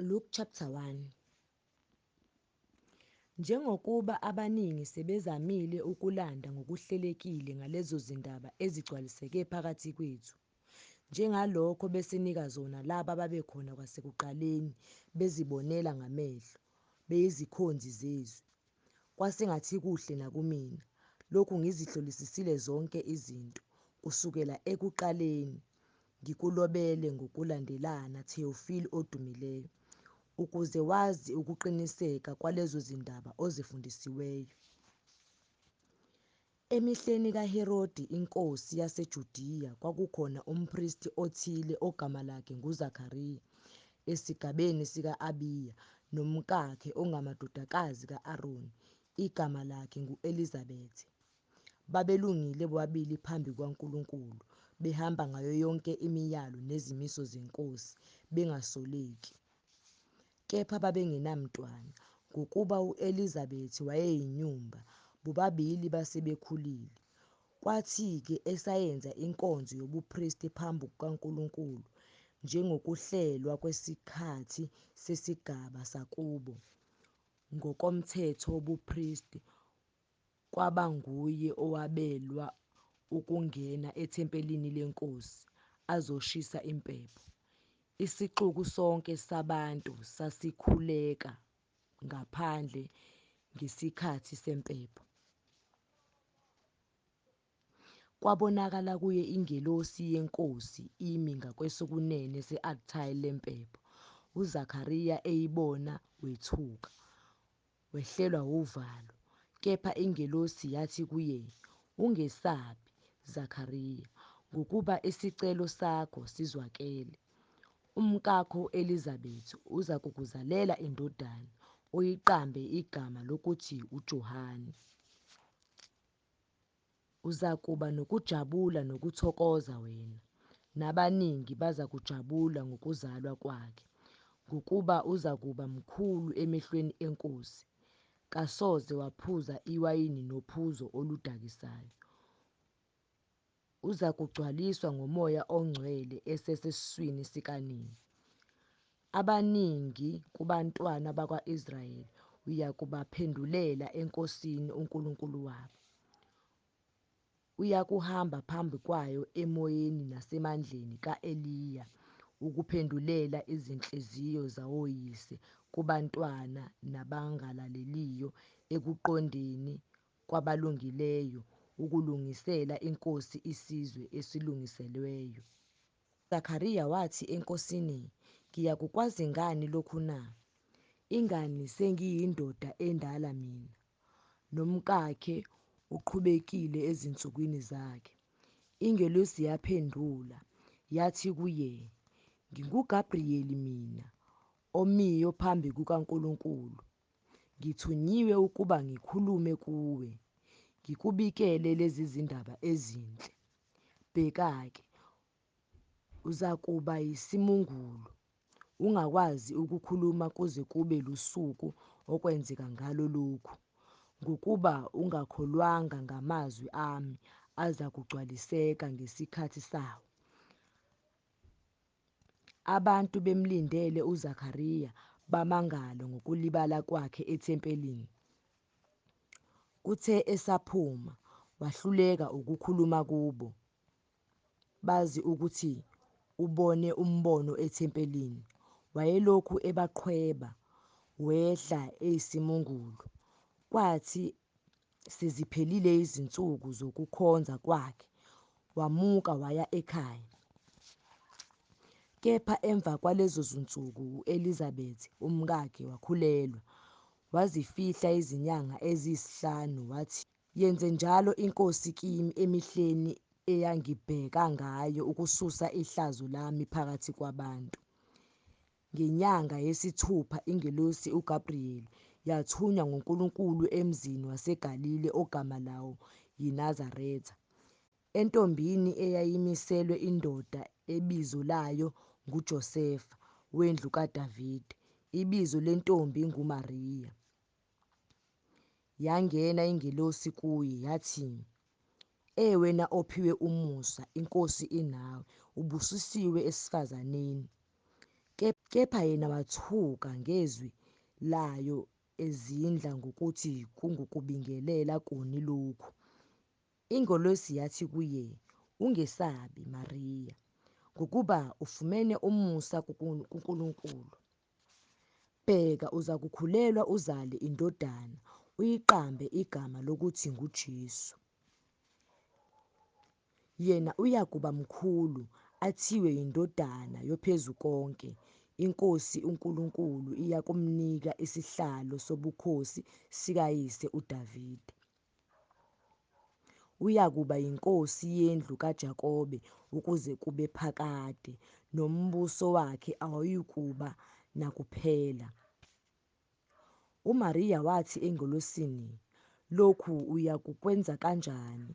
Luke chapter 1. Njengokuba abaningi sebezamile ukulanda ngokuhlelekile ngalezo zindaba ezigcwaliseke phakathi kwethu, njengalokho besinika zona labo ababekhona kwasekuqaleni bezibonela ngamehlo, beyizikhonzi zezwi, kwasengathi kuhle nakumina, lokhu ngizihlolisisile zonke izinto, kusukela ekuqaleni, ngikulobele ngokulandelana Theophile odumileyo, ukuze wazi ukuqiniseka kwalezo zindaba ozifundisiweyo. Emihleni kaHerodi inkosi yaseJudiya kwakukhona umpristi othile ogama lakhe nguZakhariya, esigabeni sika-Abiya, nomkakhe ongamadodakazi ka-Aroni, igama lakhe ngu-Elizabethi. Babelungile bobabili phambi kukaNkulunkulu, behamba ngayo yonke imiyalo nezimiso zenkosi, bengasoleki. Kepha babengenamntwana, ngokuba u-Elizabethi wayeyinyumba, bobabili basebekhulile. Kwathi-ke esayenza inkonzo yobupristi phambi kukaNkulunkulu, njengokuhlelwa kwesikhathi sesigaba sakubo, ngokomthetho wobupristi, kwaba nguye owabelwa ukungena ethempelini lenkosi, azoshisa impepho. Isixuku sonke sabantu sasikhuleka ngaphandle ngesikhathi sempepho. Kwabonakala kuye ingelosi yenkosi imi ngakwesokunene se-althare lempepho. UZakhariya eyibona wethuka, wehlelwa uvalo. Kepha ingelosi yathi kuye, "Ungesabi, Zakhariya, ngokuba isicelo sakho sizwakele. Umkakho u-Elizabethi uzakukuzalela indodana, uyiqambe igama lokuthi uJohane. Uzakuba nokujabula nokuthokoza wena, nabaningi bazakujabula ngokuzalwa kwakhe, ngokuba uzakuba mkhulu emehlweni enkosi. Kasoze waphuza iwayini nophuzo oludakisayo. Uzakugcwaliswa ngoMoya oNgcwele esesesiswini sikanina. Abaningi kubantwana bakwa-Israyeli uyakubaphendulela eNkosini uNkulunkulu wabo. Uyakuhamba phambi kwayo emoyeni nasemandleni ka-Eliya, ukuphendulela izinhliziyo zawoyise kubantwana nabangalaleliyo ekuqondeni kwabalungileyo, ukulungisela inkosi isizwe esilungiselweyo." UZakhariya wathi enkosini, "Ngiyakukwazi ngani lokhu na? Ingani sengiyindoda endala mina, nomkakhe uqhubekile ezinsukwini zakhe?" Ingelosi yaphendula, yathi kuye, "NginguGabriyeli mina, omiyo phambi kukaNkulunkulu. Ngithunyiwe ukuba ngikhulume kuwe, ngikubikele lezi zindaba ezinhle. Bheka-ke, uzakuba yisimungulu, ungakwazi ukukhuluma kuze kube lusuku okwenzeka ngalo lokhu, ngokuba ungakholwanga ngamazwi ami azakugcwaliseka ngesikhathi sawo." Abantu bemlindele uZakhariya bamangala ngokulibala kwakhe ethempelini. Kuthe esaphuma, wahluleka ukukhuluma kubo. Bazi ukuthi ubone umbono ethempelini. Wayelokhu ebaqhweba, wehla eyisimungulu. Kwathi seziphelile izinsuku zokukhonza kwakhe, wamuka waya ekhaya. Kepha emva kwalezo zinsuku u-Elizabethi umkakhe wakhulelwa, wazifihla izinyanga eziyisihlanu. Wathi, "Yenze njalo iNkosi kimi emihleni eyangibheka ngayo ukususa ihlazo lami phakathi kwabantu." Ngenyanga yesithupha ingelosi uGabriyeli yathunywa nguNkulunkulu emzini waseGalile ogama lawo yiNazaretha, entombini eyayimiselwe indoda ebizo layo nguJosefa, wendlu kaDavide. Ibizo lentombi nguMariya. Yangena ingelosi kuye yathi, "Wena ophiwe umusa, iNkosi inawe, ubusisiwe esifazaneni." Kepha yena wathuka ngezwi layo ezindla ngokuthi kungukubingelela kuni lokhu. Ingelosi yathi kuye, "Ungesabi, Mariya, ngokuba ufumene umusa kuNkulunkulu. Bheka, uzakukhulelwa uzale indodana, uyiqambe igama lokuthi nguJesu. Yena uyakuba mkhulu, athiwe yiNdodana yoPhezukonke. INkosi uNkulunkulu iyakumnika isihlalo sobukhosi sikayise uDavide. Uyakuba yinkosi yendlu kaJakobe ukuze kube phakade, nombuso wakhe awuyikuba nakuphela." UMariya wathi engelosini, "Lokhu uyakukwenza kanjani,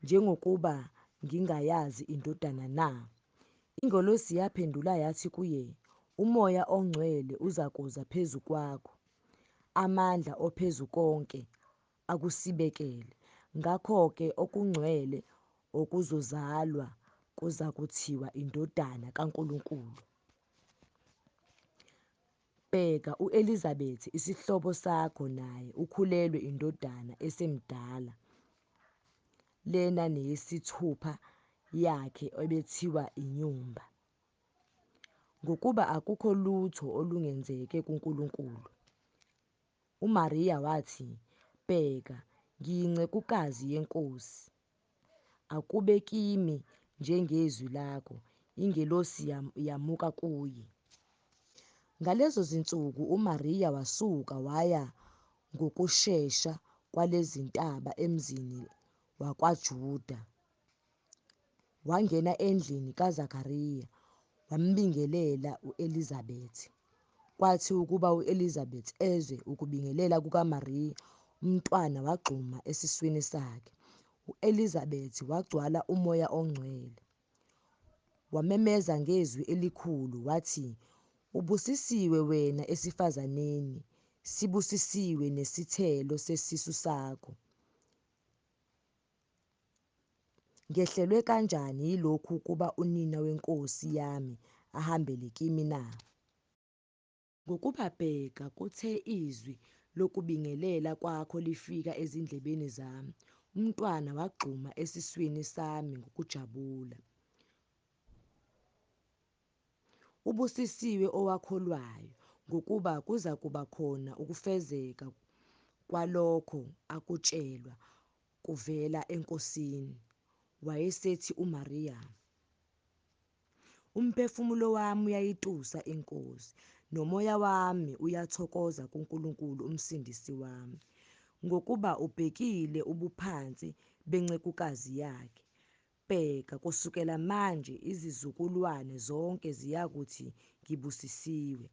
njengokuba ngingayazi indodana na?" Ingelosi yaphendula yathi kuye, "Umoya oNgcwele uzakuza phezu kwakho, amandla oPhezukonke akusibekele. Ngakho-ke okungcwele okuzozalwa kuzakuthiwa indodana kaNkulunkulu. Bheka, u-Elizabethi isihlobo sakho naye ukhulelwe indodana esemdala, lena neyesithupha yakhe ebethiwa inyumba, ngokuba akukho lutho olungenzeke kuNkulunkulu." UMariya wathi, "Bheka, ngiyincekukazi yeNkosi. Akube kimi njengezwi lakho." Ingelosi yamuka kuye. Ngalezo zinsuku uMariya wasuka waya ngokushesha kwalezintaba emzini wakwaJuda, wangena endlini kaZakhariya wambingelela u-Elizabethi. Kwathi ukuba u-Elizabethi ezwe ukubingelela kukaMariya, umntwana wagxuma esiswini sakhe. U-Elizabethi wagcwala uMoya oNgcwele, wamemeza ngezwi elikhulu wathi, "Ubusisiwe wena esifazaneni, sibusisiwe nesithelo sesisu sakho. Ngehlelwe kanjani yilokhu ukuba unina wenkosi yami ahambele kimi na? Ngokuba bheka, kuthe izwi lokubingelela kwakho lifika ezindlebeni zami, umntwana wagxuma esiswini sami ngokujabula. Ubusisiwe owakholwayo, ngokuba kuzakuba khona ukufezeka kwalokho akutshelwa kuvela eNkosini." Wayesethi uMariya, "Umphefumulo wami uyayitusa iNkosi, nomoya wami uyathokoza kuNkulunkulu uMsindisi wami, ngokuba ubhekile ubuphansi bencekukazi yakhe. Bheka, kusukela manje izizukulwane zonke ziyakuthi ngibusisiwe,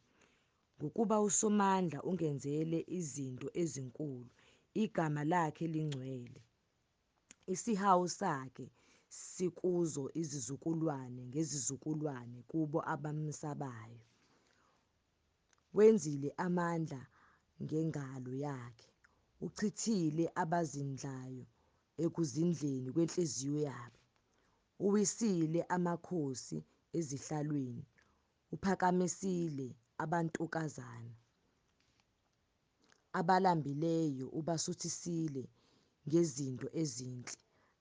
ngokuba uSomandla ungenzele izinto ezinkulu, igama lakhe lingcwele. Isihawu sakhe sikuzo izizukulwane ngezizukulwane kubo abamsabayo. Wenzile amandla ngengalo yakhe, uchithile abazindlayo ekuzindleni kwenhliziyo yabo. Uwisile amakhosi ezihlalweni, uphakamisile abantukazana. Abalambileyo ubasuthisile ngezinto ezinhle,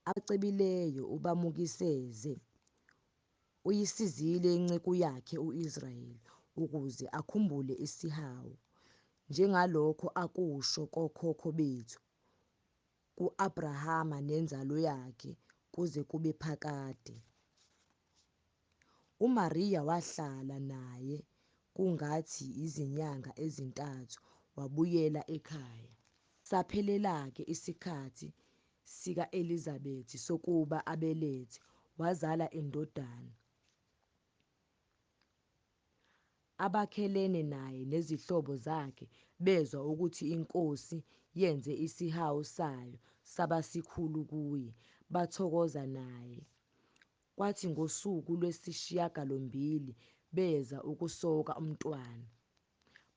abacebileyo ubamukiseze. Uyisizile inceku yakhe u-Israyeli, ukuze akhumbule isihawu, njengalokho akusho kokhokho bethu, ku-Abrahama nenzalo yakhe kuze kube phakade." UMariya wahlala naye kungathi izinyanga ezintathu wabuyela ekhaya. Saphelela-ke isikhathi sika-Elizabethi sokuba abelethe, wazala indodana. Abakhelene naye nezihlobo zakhe bezwa ukuthi iNkosi yenze isihawu sayo saba sikhulu kuye, bathokoza naye. Kwathi ngosuku lwesishiyagalombili beza ukusoka umntwana,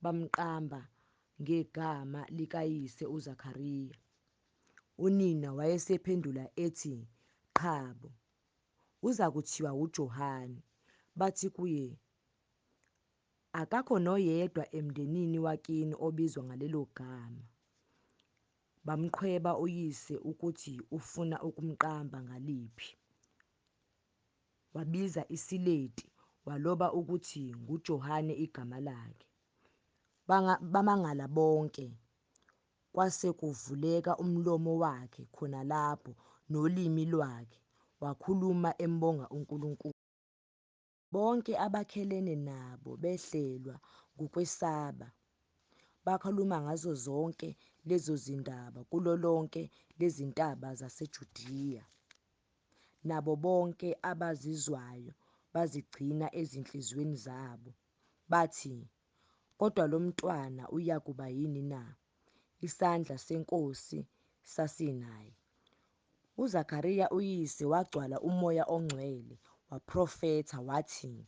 bamqamba ngegama likayise uZakhariya. Unina wayesephendula ethi, "Qhabo, uzakuthiwa uJohane." Bathi kuye, Akakho noyedwa emndenini wakini obizwa ngalelo gama. Bamqhweba uyise ukuthi ufuna ukumqamba ngaliphi. Wabiza isileti waloba ukuthi nguJohane igama lakhe. Bamangala bonke. Kwase kuvuleka umlomo wakhe khona lapho nolimi lwakhe, wakhuluma embonga uNkulunkulu. Bonke abakhelene nabo behlelwa ngukwesaba. Bakhuluma ngazo zonke lezo zindaba kulo lonke lezintaba zaseJudiya. Nabo bonke abazizwayo bazigcina ezinhliziyweni zabo. Bathi, "Kodwa lo mntwana uyakuba yini na? Isandla seNkosi sasinaye." UZakhariya uyise wagcwala uMoya oNgcwele waprofetha wathi,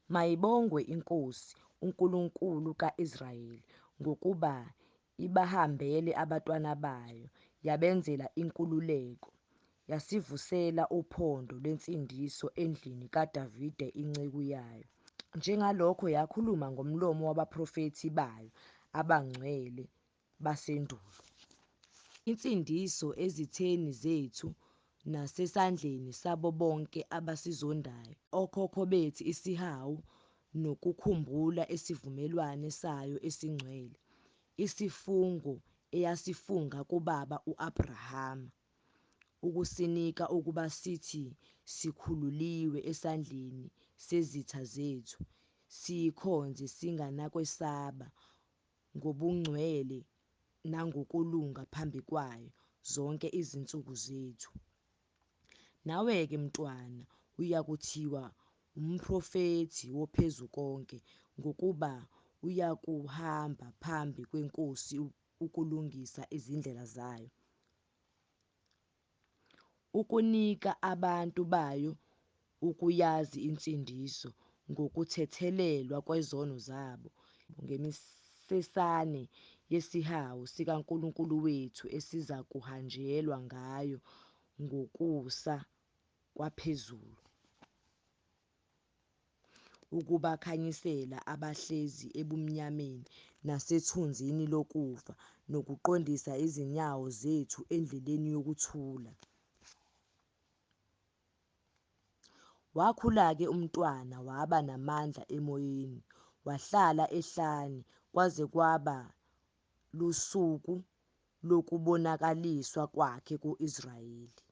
"Mayibongwe iNkosi, uNkulunkulu ka-Israyeli, ngokuba ibahambele abantwana bayo, yabenzela inkululeko, yasivusela uphondo lwensindiso endlini kaDavide inceku yayo, njengalokho yakhuluma ngomlomo wabaprofethi bayo abangcwele basendulo. Insindiso ezitheni zethu nasesandleni sabo bonke abasizondayo, okhokho bethu isihawu, nokukhumbula isivumelwano sayo esingcwele, isifungo eyasifunga kubaba u-Abrahama, ukusinika ukuba sithi sikhululiwe esandleni sezitha zethu, siyikhonze singanakwesaba, ngobungcwele nangokulunga phambi kwayo zonke izinsuku zethu. Nawe-ke mntwana, uyakuthiwa umprofethi woPhezukonke, ngokuba uyakuhamba phambi kweNkosi ukulungisa izindlela zayo, ukunika abantu bayo ukuyazi insindiso ngokuthethelelwa kwezono zabo, ngemisesane yesihawu sikaNkulunkulu wethu esizakuhanjelwa ngayo ngokusa kwaphezulu, ukubakhanyisela abahlezi ebumnyameni nasethunzini lokufa, nokuqondisa izinyawo zethu endleleni yokuthula." Wakhula-ke umntwana waba namandla emoyeni, wahlala ehlane kwaze kwaba lusuku lokubonakaliswa kwakhe ku-Israyeli.